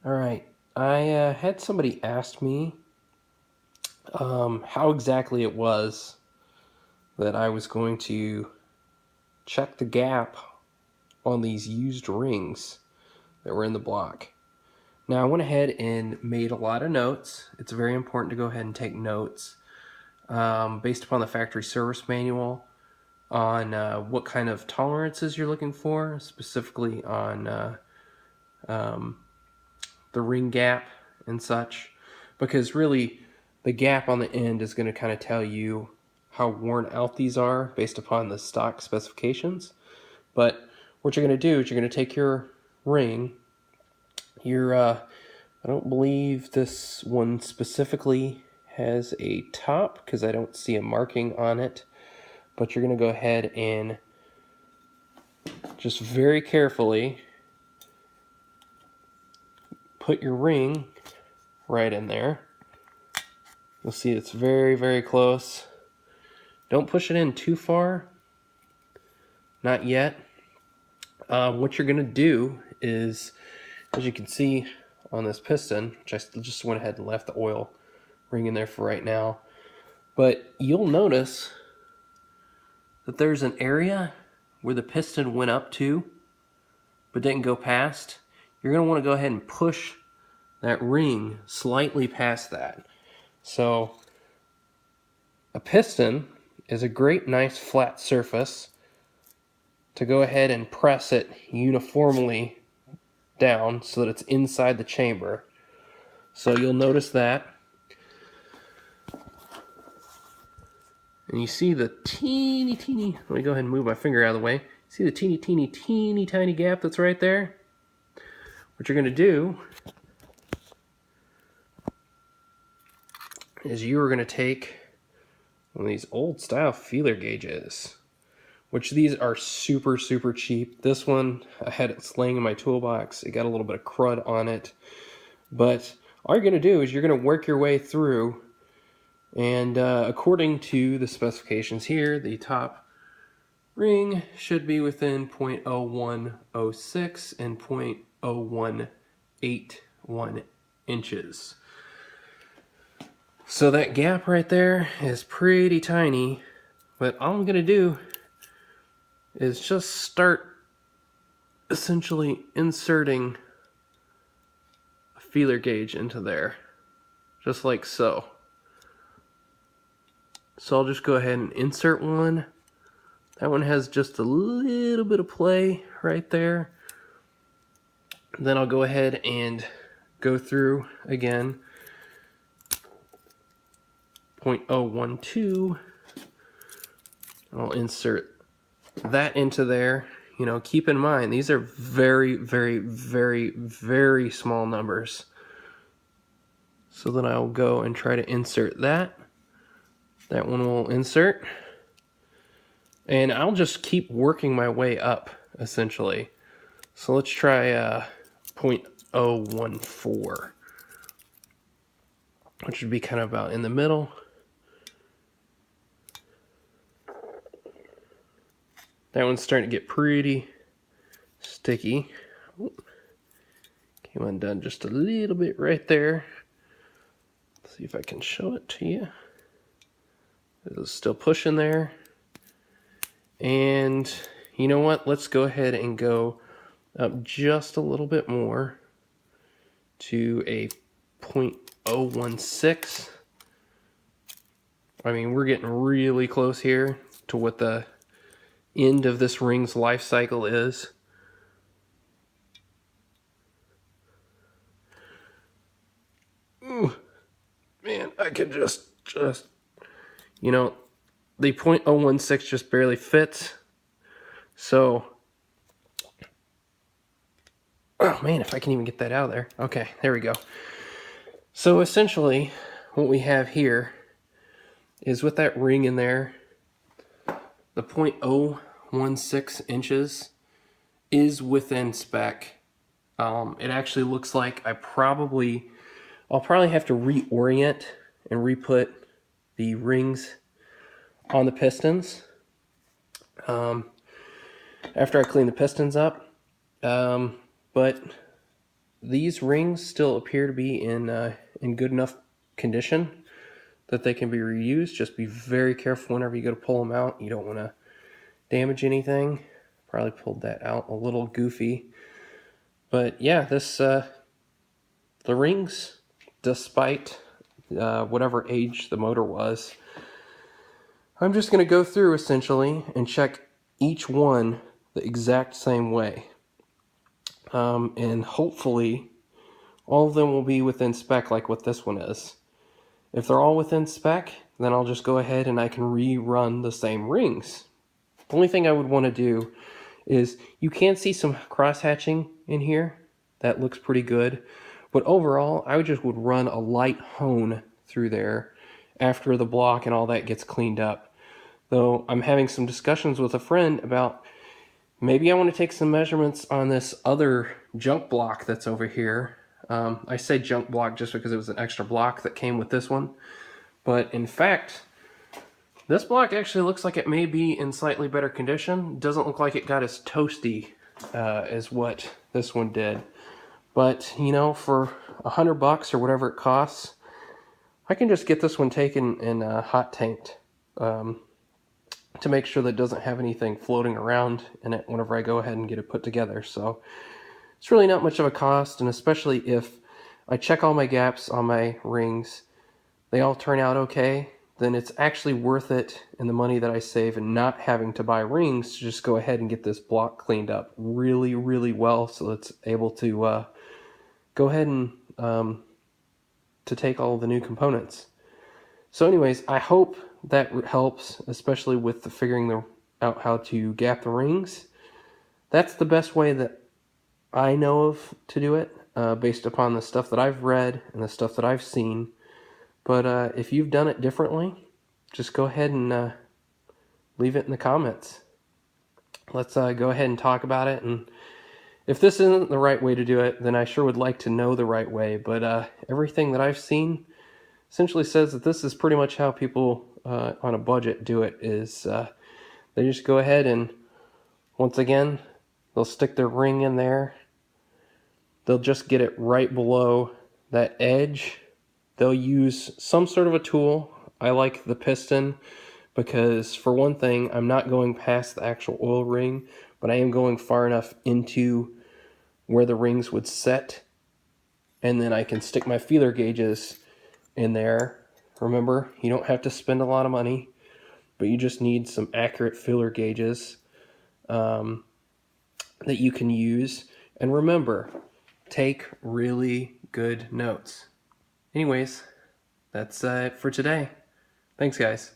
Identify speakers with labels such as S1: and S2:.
S1: All right. I had somebody ask me how exactly it was that I was going to check the gap on these used rings that were in the block. Now, I went ahead and made a lot of notes. It's very important to go ahead and take notes based upon the factory service manual on what kind of tolerances you're looking for, specifically on the ring gap and such, because really the gap on the end is going to kind of tell you how worn out these are based upon the stock specifications. But what you're going to do is you're going to take your ring, I don't believe this one specifically has a top because I don't see a marking on it, but you're going to go ahead and just very carefully put your ring right in there. You'll see it's very, very close. Don't push it in too far. Not yet. What you're going to do is, as you can see on this piston, which I just went ahead and left the oil ring in there for right now, but you'll notice that there's an area where the piston went up to, but didn't go past. You're going to want to go ahead and push that ring slightly past that. So a piston is a great, nice, flat surface to go ahead and press it uniformly down so that it's inside the chamber. So you'll notice that. And you see the teeny, let me go ahead and move my finger out of the way. See the teeny tiny gap that's right there? What you're going to do is you are going to take one of these old style feeler gauges, which these are super cheap. This one, I had it laying in my toolbox. It got a little bit of crud on it. But all you're going to do is you're going to work your way through, and according to the specifications here, the top ring should be within 0.0106 and 0.0181 inches. So that gap right there is pretty tiny, but all I'm going to do is just start essentially inserting a feeler gauge into there, just like so. So I'll just go ahead and insert one. That one has just a little bit of play right there. Then I'll go ahead and go through again 0.012. I'll insert that into there. You know, keep in mind, these are very small numbers. So then I'll go and try to insert that. That one will insert. And I'll just keep working my way up, essentially. So let's try 0.014, which would be kind of about in the middle. That one's starting to get pretty sticky. Came undone just a little bit right there. Let's see if I can show it to you. It's still pushing there. And you know what? Let's go ahead and go up just a little bit more to a 0.016. I mean, we're getting really close here to what the end of this ring's life cycle is. Ooh, man, I could just, you know, the 0.016 just barely fits. So, oh man, if I can even get that out of there. Okay, there we go. So essentially, what we have here is with that ring in there, the 0.016 inches is within spec. It actually looks like I'll probably have to reorient and re-put the rings on the pistons after I clean the pistons up. But these rings still appear to be in good enough condition that they can be reused. Just be very careful whenever you go to pull them out. You don't want to damage anything. Probably pulled that out a little goofy. But yeah, the rings, despite whatever age the motor was, I'm just going to go through essentially and check each one the exact same way. And hopefully all of them will be within spec like what this one is. If they're all within spec, then I'll just go ahead and I can rerun the same rings. The only thing I would want to do is, you can see some cross hatching in here. That looks pretty good. But overall, I just would run a light hone through there after the block and all that gets cleaned up. Though I'm having some discussions with a friend about maybe I want to take some measurements on this other junk block that's over here. I say junk block just because it was an extra block that came with this one. But in fact, this block actually looks like it may be in slightly better condition. Doesn't look like it got as toasty as what this one did. But, you know, for $100 or whatever it costs, I can just get this one taken and hot tanked to make sure that it doesn't have anything floating around in it whenever I go ahead and get it put together. So it's really not much of a cost, and especially if I check all my gaps on my rings, they all turn out okay, then it's actually worth it in the money that I save and not having to buy rings to just go ahead and get this block cleaned up really, really well so it's able to go ahead and to take all the new components. So anyways, I hope that helps, especially with the figuring out how to gap the rings. That's the best way that I know of to do it, based upon the stuff that I've read and the stuff that I've seen. But if you've done it differently, just go ahead and leave it in the comments. Let's go ahead and talk about it. And if this isn't the right way to do it, then I sure would like to know the right way. But everything that I've seen essentially says that this is pretty much how people on a budget do it. Is they just go ahead and, once again, they'll stick their ring in there. They'll just get it right below that edge. They'll use some sort of a tool. I like the piston because, for one thing, I'm not going past the actual oil ring, but I am going far enough into where the rings would set, and then I can stick my feeler gauges in there. Remember, you don't have to spend a lot of money, but you just need some accurate feeler gauges that you can use. And remember, take really good notes. Anyways, that's it for today. Thanks, guys.